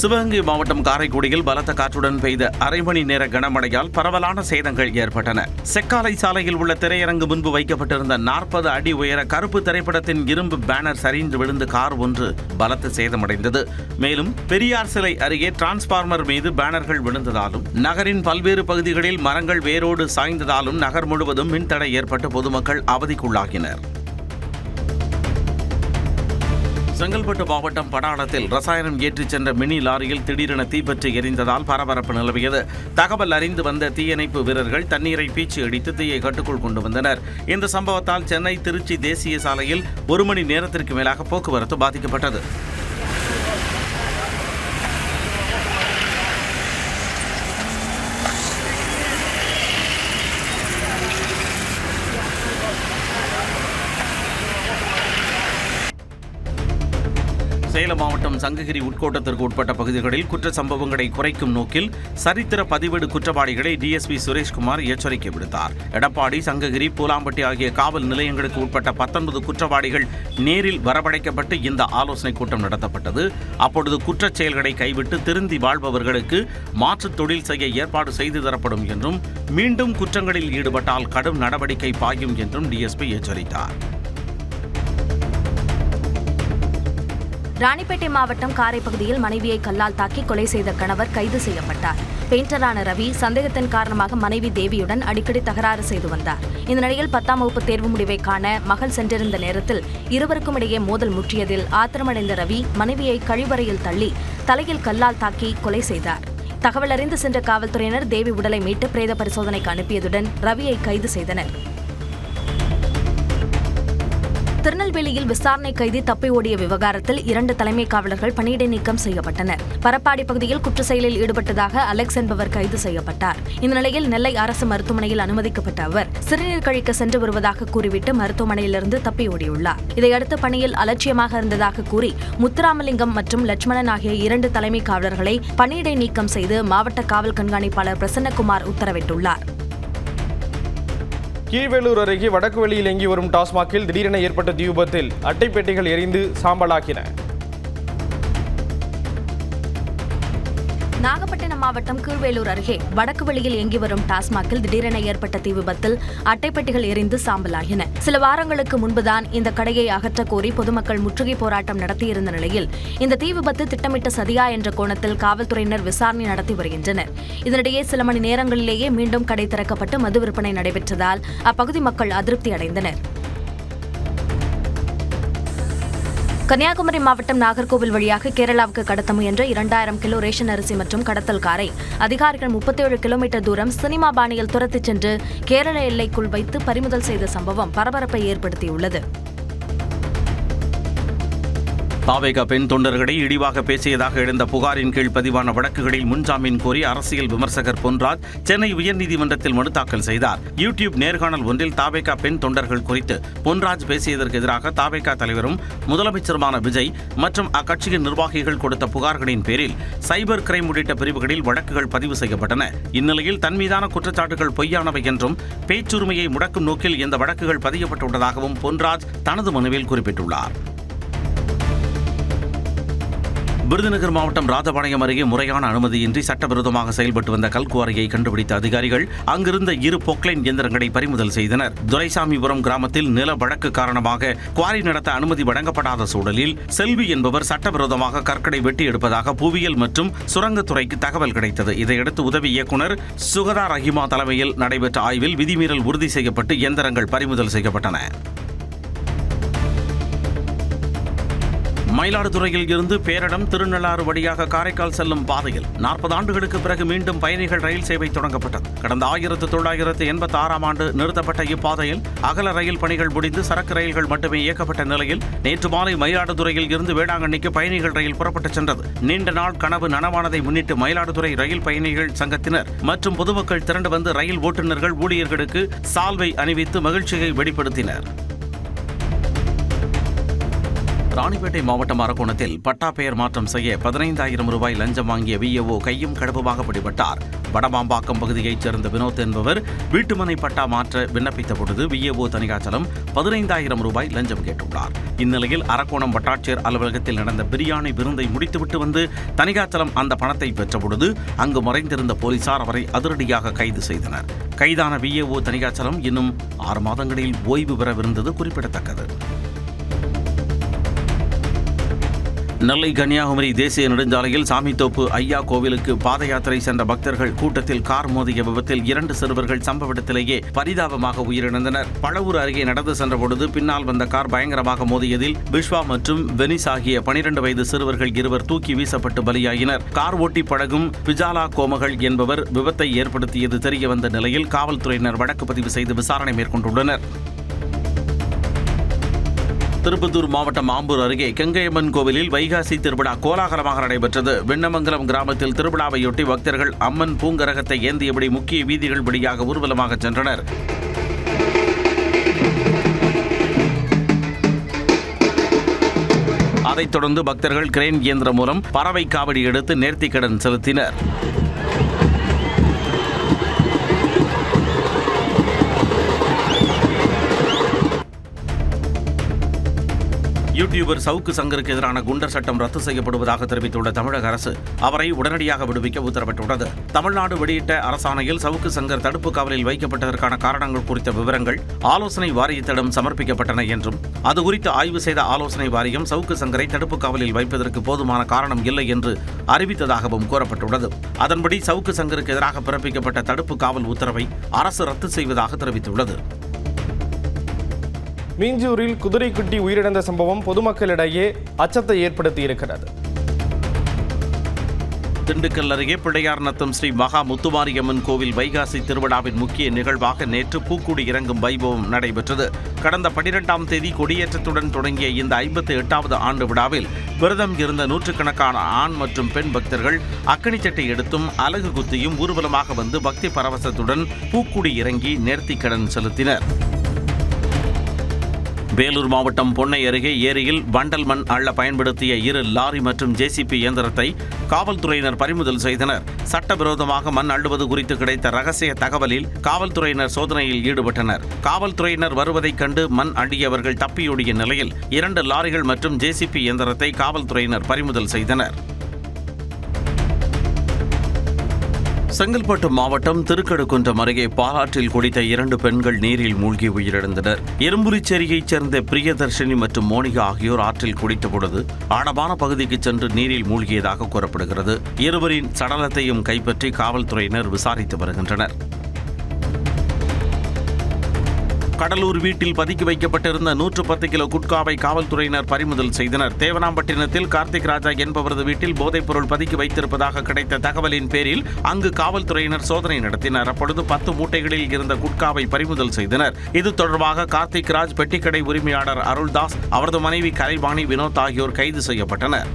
சிவகங்கை மாவட்டம் காரைக்குடியில் பலத்த காற்றுடன் பெய்த அரை மணி நேர கனமழையால் பரவலான சேதங்கள் ஏற்பட்டன. செக்காலை சாலையில் உள்ள திரையரங்கு முன்பு வைக்கப்பட்டிருந்த 40 அடி உயர கருப்பு திரைப்படத்தின் இரும்பு பேனர் சரிந்து விழுந்து கார் ஒன்று பலத்த சேதமடைந்தது. மேலும் பெரியார் சிலை அருகே டிரான்ஸ்பார்மர் மீது பேனர்கள் விழுந்ததாலும் நகரின் பல்வேறு பகுதிகளில் மரங்கள் வேரோடு சாய்ந்ததாலும் நகர் முழுவதும் மின்தடை ஏற்பட்டு பொதுமக்கள் அவதிக்குள்ளாகினர். செங்கல்பட்டு மாவட்டம் படாளத்தில் ரசாயனம் ஏற்றிச் சென்ற மினி லாரியில் திடீரென தீப்பற்றி எரிந்ததால் பரபரப்பு நிலவியது. தகவல் அறிந்து வந்த தீயணைப்பு வீரர்கள் தண்ணீரை பீச்சி அடித்து தீயை கட்டுக்குள் கொண்டு வந்தனர். இந்த சம்பவத்தால் சென்னை திருச்சி தேசிய சாலையில் 1 மணி நேரத்திற்கு மேலாக போக்குவரத்து பாதிக்கப்பட்டது. சேலம் மாவட்டம் சங்ககிரி உட்கோட்டத்திற்கு உட்பட்ட பகுதிகளில் குற்ற சம்பவங்களை குறைக்கும் நோக்கில் சரித்திர பதிவேடு குற்றவாளிகளை டிஎஸ்பி சுரேஷ்குமார் எச்சரிக்கை விடுத்தார். எடப்பாடி, சங்ககிரி, பூலாம்பட்டி ஆகிய காவல் நிலையங்களுக்கு உட்பட்ட 19 குற்றவாளிகள் நேரில் வரவழைக்கப்பட்டு இந்த ஆலோசனைக் கூட்டம் நடத்தப்பட்டது. அப்பொழுது குற்றச் செயல்களை கைவிட்டு திருந்தி வாழ்பவர்களுக்கு மாற்றுத் தொழில் செய்ய ஏற்பாடு செய்து தரப்படும் என்றும் மீண்டும் குற்றங்களில் ஈடுபட்டால் கடும் நடவடிக்கை பாயும் என்றும் டிஎஸ்பி எச்சரித்தார். ராணிப்பேட்டை மாவட்டம் காரை பகுதியில் மனைவியை கல்லால் தாக்கி கொலை செய்த கணவர் கைது செய்யப்பட்டார். பெயிண்டரான ரவி சந்தேகத்தின் காரணமாக மனைவி தேவியுடன் அடிக்கடி தகராறு செய்து வந்தார். இந்த நிலையில் 10ஆம் வகுப்பு தேர்வு முடிவை காண மகள் சென்றிருந்த நேரத்தில் இருவருக்கும் இடையே மோதல் முற்றியதில் ஆத்திரமடைந்த ரவி மனைவியை கழிவறையில் தள்ளி தலையில் கல்லால் தாக்கி கொலை செய்தார். தகவல் அறிந்து சென்ற காவல்துறையினர் தேவி உடலை மீட்டு பிரேத பரிசோதனைக்கு அனுப்பியதுடன் ரவியை கைது செய்தனர். திருநெல்வேலியில் விசாரணை கைதி தப்பி ஓடிய விவகாரத்தில் 2 தலைமை காவலர்கள் பணியிடை நீக்கம் செய்யப்பட்டனர். பரப்பாடி பகுதியில் குற்ற செயலில் ஈடுபட்டதாக அலெக்ஸ் என்பவர் கைது செய்யப்பட்டார். இந்த நிலையில் நெல்லை அரசு மருத்துவமனையில் அனுமதிக்கப்பட்ட அவர் சிறுநீர் கழிக்க சென்று வருவதாக கூறிவிட்டு மருத்துவமனையிலிருந்து தப்பி ஓடியுள்ளார். இதையடுத்து பணியில் அலட்சியமாக இருந்ததாக கூறி முத்துராமலிங்கம் மற்றும் லட்சுமணன் ஆகிய 2 தலைமை காவலர்களை பணியிடை நீக்கம் செய்து மாவட்ட காவல் கண்காணிப்பாளர் பிரசன்னகுமார் உத்தரவிட்டுள்ளார். கீழ்வேலூர் அருகே வடக்கு வெளியில் இயங்கி வரும் டாஸ்மாகில் திடீரென ஏற்பட்ட தீ விபத்தில் அட்டைப்பெட்டிகள் எரிந்து சாம்பலாக்கின. நாகப்பட்டினம் மாவட்டம் கீழ்வேலூர் அருகே வடக்கு வெளியில் இயங்கி வரும் டாஸ்மாகில் திடீரென ஏற்பட்ட தீ விபத்தில் அட்டைப்பெட்டிகள் எரிந்து சாம்பலாகின. சில வாரங்களுக்கு முன்புதான் இந்த கடையை அகற்றக் கோரி பொதுமக்கள் முற்றுகை போராட்டம் நடத்தியிருந்த நிலையில் இந்த தீ விபத்து திட்டமிட்ட சதியா என்ற கோணத்தில் காவல்துறையினர் விசாரணை நடத்தி வருகின்றனர். இதனிடையே சில மணி நேரங்களிலேயே மீண்டும் கடை திறக்கப்பட்டு மது விற்பனை நடைபெற்றதால் அப்பகுதி மக்கள் அதிருப்தி அடைந்தனர். கன்னியாகுமரி மாவட்டம் நாகர்கோவில் வழியாக கேரளாவுக்கு கடத்த முயன்ற 2000 கிலோ ரேஷன் அரிசி மற்றும் கடத்தல் காரை அதிகாரிகள் 37 கிலோமீட்டர் தூரம் சினிமா பாணியில் துரத்திச் சென்று கேரள எல்லைக்குள் வைத்து பறிமுதல் செய்த சம்பவம் பரபரப்பை ஏற்படுத்தியுள்ளது. தாவேகா பெண் தொண்டர்களை இழிவாக பேசியதாக எழுந்த புகாரின் கீழ் பதிவான வழக்குகளில் முன்ஜாமீன் கோரி அரசியல் விமர்சகர் பொன்ராஜ் சென்னை உயர்நீதிமன்றத்தில் மனு தாக்கல் செய்தார். யூடியூப் நேர்காணல் ஒன்றில் தாவேகா பெண் தொண்டர்கள் குறித்து பொன்ராஜ் பேசியதற்கு எதிராக தாவேகா தலைவரும் முதலமைச்சருமான விஜய் மற்றும் அக்கட்சியின் நிர்வாகிகள் கொடுத்த புகார்களின் பேரில் சைபர் கிரைம் உள்ளிட்ட பிரிவுகளில் வழக்குகள் பதிவு செய்யப்பட்டன. இந்நிலையில் தன் மீதான குற்றச்சாட்டுகள் பொய்யானவை என்றும் பேச்சுரிமையை முடக்கும் நோக்கில் இந்த வழக்குகள் பதியப்பட்டுள்ளதாகவும் பொன்ராஜ் தனது மனுவில் குறிப்பிட்டுள்ளார். விருதுநகர் மாவட்டம் ராஜபாளையம் அருகே முறையான அனுமதியின்றி சட்டவிரோதமாக செயல்பட்டு வந்த கல்குவாரியை கண்டுபிடித்த அதிகாரிகள் அங்கிருந்த 2 பொக்லைன் இயந்திரங்களை பறிமுதல் செய்தனர். துரைசாமிபுரம் கிராமத்தில் நில வழக்கு காரணமாக குவாரி நடத்த அனுமதி வழங்கப்படாத சூழலில் செல்வி என்பவர் சட்டவிரோதமாக கற்களை வெட்டி எடுப்பதாக புவியியல் மற்றும் சுரங்கத்துறைக்கு தகவல் கிடைத்தது. இதையடுத்து உதவி இயக்குநர் சுகதார் ரஹிமா தலைமையில் நடைபெற்ற ஆய்வில் விதிமீறல் உறுதி செய்யப்பட்டு இயந்திரங்கள் பறிமுதல் செய்யப்பட்டன. மயிலாடுதுறையில் இருந்து பேரடம் திருநள்ளாறு வழியாக காரைக்கால் செல்லும் பாதையில் 40 ஆண்டுகளுக்கு பிறகு மீண்டும் பயணிகள் ரயில் சேவை தொடங்கப்பட்டது. கடந்த 1986ஆம் ஆண்டு நிறுத்தப்பட்ட இப்பாதையில் அகல ரயில் பணிகள் முடிந்து சரக்கு ரயில்கள் மட்டுமே இயக்கப்பட்ட நிலையில் நேற்று மாலை மயிலாடுதுறையில் இருந்து வேளாங்கண்ணிக்கு பயணிகள் ரயில் புறப்பட்டுச் சென்றது. நீண்ட நாள் கனவு நனவானதை முன்னிட்டு மயிலாடுதுறை ரயில் பயணிகள் சங்கத்தினர் மற்றும் பொதுமக்கள் திரண்டு வந்து ரயில் ஓட்டுநர்கள் ஊழியர்களுக்கு சால்வை அணிவித்து மகிழ்ச்சியை வெளிப்படுத்தினர். ராணிப்பேட்டை மாவட்டம் அரக்கோணத்தில் பட்டா பெயர் மாற்றம் செய்ய 15,000 ரூபாய் லஞ்சம் வாங்கிய விஏஓ கையும் களவுமாக பிடிபட்டார். வடமாம்பாக்கம் பகுதியைச் சேர்ந்த வினோத் என்பவர் வீட்டுமனை பட்டா மாற்ற விண்ணப்பித்த பொழுது விஏஓ தணிகாச்சலம் 15,000 ரூபாய் லஞ்சம் கேட்டுள்ளார். இந்நிலையில் அரக்கோணம் வட்டாட்சியர் அலுவலகத்தில் நடந்த பிரியாணி விருந்தை முடித்துவிட்டு வந்து தணிகாச்சலம் அந்த பணத்தை பெற்றபொழுது அங்கு மறைந்திருந்த போலீசார் அவரை அதிரடியாக கைது செய்தனர். கைதான விஏஓ தணிகாச்சலம் இன்னும் 6 மாதங்களில் ஓய்வு பெறவிருந்தது குறிப்பிடத்தக்கது. நெல்லை கன்னியாகுமரி தேசிய நெடுஞ்சாலையில் சாமித்தோப்பு ஐயா கோவிலுக்கு பாத யாத்திரை சென்ற பக்தர்கள் கூட்டத்தில் கார் மோதிய விபத்தில் 2 சிறுவர்கள் சம்பவ இடத்திலேயே பரிதாபமாக உயிரிழந்தனர். பழவூர் அருகே நடந்து சென்ற பொழுது பின்னால் வந்த கார் பயங்கரமாக மோதியதில் விஸ்வா மற்றும் வெனிஸ் ஆகிய 12 வயது சிறுவர்கள் 2 தூக்கி வீசப்பட்டு பலியாகினர். கார் ஓட்டி பழகும் பிஜாலா கோமகள் என்பவர் விபத்தை ஏற்படுத்தியது தெரியவந்த நிலையில் காவல்துறையினர் வழக்கு பதிவு செய்து விசாரணை மேற்கொண்டுள்ளனர். திருப்பத்தூர் மாவட்டம் ஆம்பூர் அருகே கங்கையம்மன் கோவிலில் வைகாசி திருவிழா கோலாகலமாக நடைபெற்றது. வெண்ணமங்கலம் கிராமத்தில் திருவிழாவையொட்டி பக்தர்கள் அம்மன் பூங்கரகத்தை ஏந்தியபடி முக்கிய வீதிகள் வழியாக ஊர்வலமாக சென்றனர். அதைத் தொடர்ந்து பக்தர்கள் கிரேன் இயந்திரம் மூலம் பறவை காவடி எடுத்து நேர்த்திக்கடன் செலுத்தினர். யூடியூபர் சவுக்கு சங்கருக்கு எதிரான குண்டர் சட்டம் ரத்து செய்யப்படுவதாக தெரிவித்துள்ள தமிழக அரசு அவரை உடனடியாக விடுவிக்க உத்தரவிட்டுள்ளது. தமிழ்நாடு வெளியிட்ட அரசாணையில் சவுக்கு சங்கர் தடுப்பு காவலில் வைக்கப்பட்டதற்கான காரணங்கள் குறித்த விவரங்கள் ஆலோசனை வாரியத்திடம் சமர்ப்பிக்கப்பட்டன என்றும் அது குறித்து ஆய்வு செய்த ஆலோசனை வாரியம் சவுக்கு சங்கரை தடுப்பு காவலில் வைப்பதற்கு போதுமான காரணம் இல்லை என்று அறிவித்ததாகவும் கூறப்பட்டுள்ளது. அதன்படி சவுக்கு சங்கருக்கு எதிராக பிறப்பிக்கப்பட்ட தடுப்பு காவல் உத்தரவை அரசு ரத்து செய்வதாக தெரிவித்துள்ளது. மீஞ்சூரில் குதிரைக்குட்டி உயிரிழந்த சம்பவம் பொதுமக்களிடையே அச்சத்தை ஏற்படுத்தியிருக்கிறது. திண்டுக்கல் அருகே பிள்ளையார் நத்தம் ஸ்ரீ மகா முத்துமாரியம்மன் கோவில் வைகாசி திருவிழாவின் முக்கிய நிகழ்வாக நேற்று பூக்குடி இறங்கும் வைபவம் நடைபெற்றது. கடந்த 12ஆம் தேதி கொடியேற்றத்துடன் தொடங்கிய இந்த 58வது ஆண்டு விழாவில் விரதம் இருந்த நூற்றுக்கணக்கான ஆண் மற்றும் பெண் பக்தர்கள் அக்கனிச்சட்டை எடுத்தும் அலகு குத்தியும் ஊர்வலமாக வந்து பக்தி பரவசத்துடன் பூக்குடி இறங்கி நேர்த்திக்கடன் செலுத்தினர். வேலூர் மாவட்டம் பொன்னை அருகே ஏரியில் வண்டல் மண் அள்ள பயன்படுத்திய 2 லாரி மற்றும் ஜேசிபி இயந்திரத்தை காவல்துறையினர் பறிமுதல் செய்தனர். சட்டவிரோதமாக மண் அள்ளுவது குறித்து கிடைத்த ரகசிய தகவலில் காவல்துறையினர் சோதனையில் ஈடுபட்டனர். காவல்துறையினர் வருவதைக் கண்டு மண் அள்ளியவர்கள் தப்பியோடிய நிலையில் 2 லாரிகள் மற்றும் ஜேசிபி இயந்திரத்தை காவல்துறையினர் பறிமுதல் செய்தனர். செங்கல்பட்டு மாவட்டம் திருக்கடுக்குன்றம் அருகே பாலாற்றில் குளித்த 2 பெண்கள் நீரில் மூழ்கி உயிரிழந்தனர். எறும்புலிச்சேரியைச் சேர்ந்த பிரியதர்ஷினி மற்றும் மோனிகா ஆகியோர் ஆற்றில் குளித்த பொழுது ஆழமான பகுதிக்கு சென்று நீரில் மூழ்கியதாக கூறப்படுகிறது. இருவரின் சடலத்தையும் கைப்பற்றி காவல்துறையினர் விசாரித்து வருகின்றனர். கடலூர் வீட்டில் பதுக்கி வைக்கப்பட்டிருந்த 110 கிலோ குட்காவை காவல்துறையினர் பறிமுதல் செய்தனர். தேவனாம்பட்டினத்தில் கார்த்திக் ராஜா என்பவரது வீட்டில் போதைப்பொருள் பதுக்கி வைத்திருப்பதாக கிடைத்த தகவலின் பேரில் அங்கு காவல்துறையினர் சோதனை நடத்தினர். அப்பொழுது 10 மூட்டைகளில் இருந்த குட்காவை பறிமுதல் செய்தனர். இது தொடர்பாக கார்த்திக் ராஜ், பெட்டிக்கடை உரிமையாளர் அருள்தாஸ், அவரது மனைவி கலைவாணி, வினோத் ஆகியோர் கைது செய்யப்பட்டனர்.